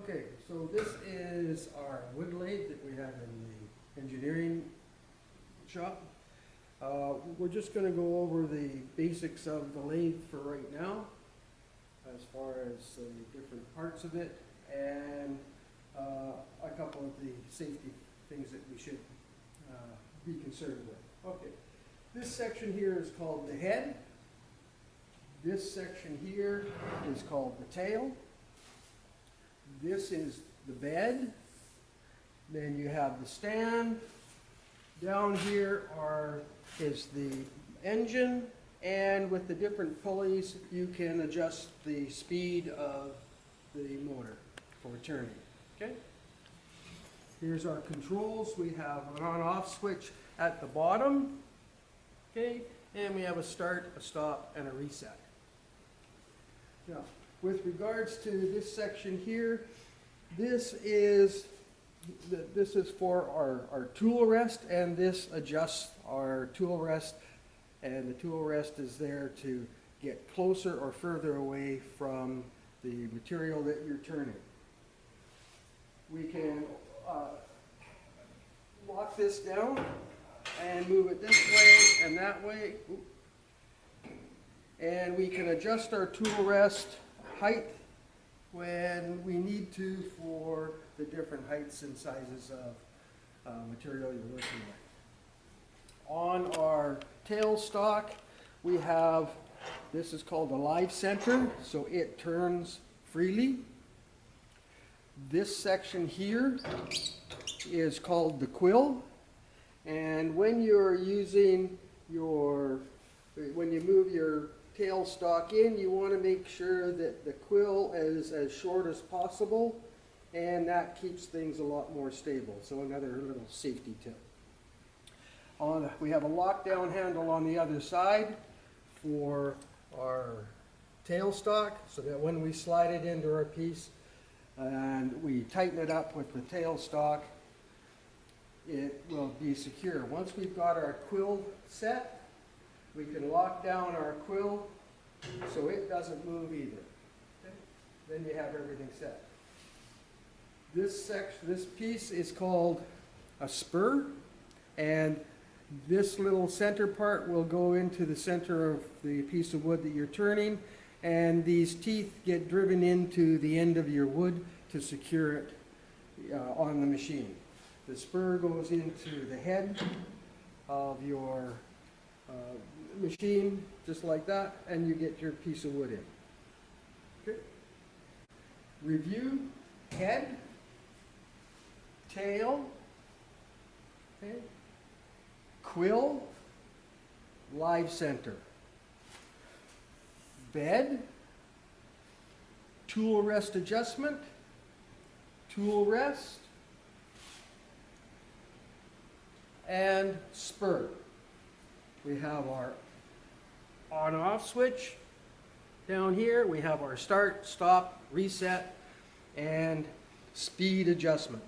Okay, so this is our wood lathe that we have in the engineering shop. We're just going to go over the basics of the lathe for right now, as far as the different parts of it, and a couple of the safety things that we should be concerned with. Okay, this section here is called the head. This section here is called the tail. This is the bed. Then you have the stand. Down here is the engine, and with the different pulleys you can adjust the speed of the motor for turning. Okay? Here's our controls. We have an on-off switch at the bottom. Okay? And we have a start, a stop, and a reset. Now, with regards to this section here, this is for our tool rest, and this adjusts our tool rest, and the tool rest is there to get closer or further away from the material that you're turning. We can lock this down and move it this way and that way. And we can adjust our tool rest height when we need to for the different heights and sizes of material you're working with. On our tailstock, we have, this is called the live center, so it turns freely. This section here is called the quill, and when you're using when you move your tailstock in, you want to make sure that the quill is as short as possible, and that keeps things a lot more stable. So another little safety tip. We have a lockdown handle on the other side for our tailstock, so that when we slide it into our piece and we tighten it up with the tailstock, it will be secure. Once we've got our quill set, we can lock down our quill so it doesn't move either. Okay? Then you have everything set. This piece is called a spur, and this little center part will go into the center of the piece of wood that you're turning, and these teeth get driven into the end of your wood to secure it on the machine. The spur goes into the head of your machine, just like that, and you get your piece of wood in. Okay. Review: head, tail, okay, quill, live center, bed, tool rest adjustment, tool rest, and spur. We have our on-off switch down here. We have our start, stop, reset, and speed adjustment.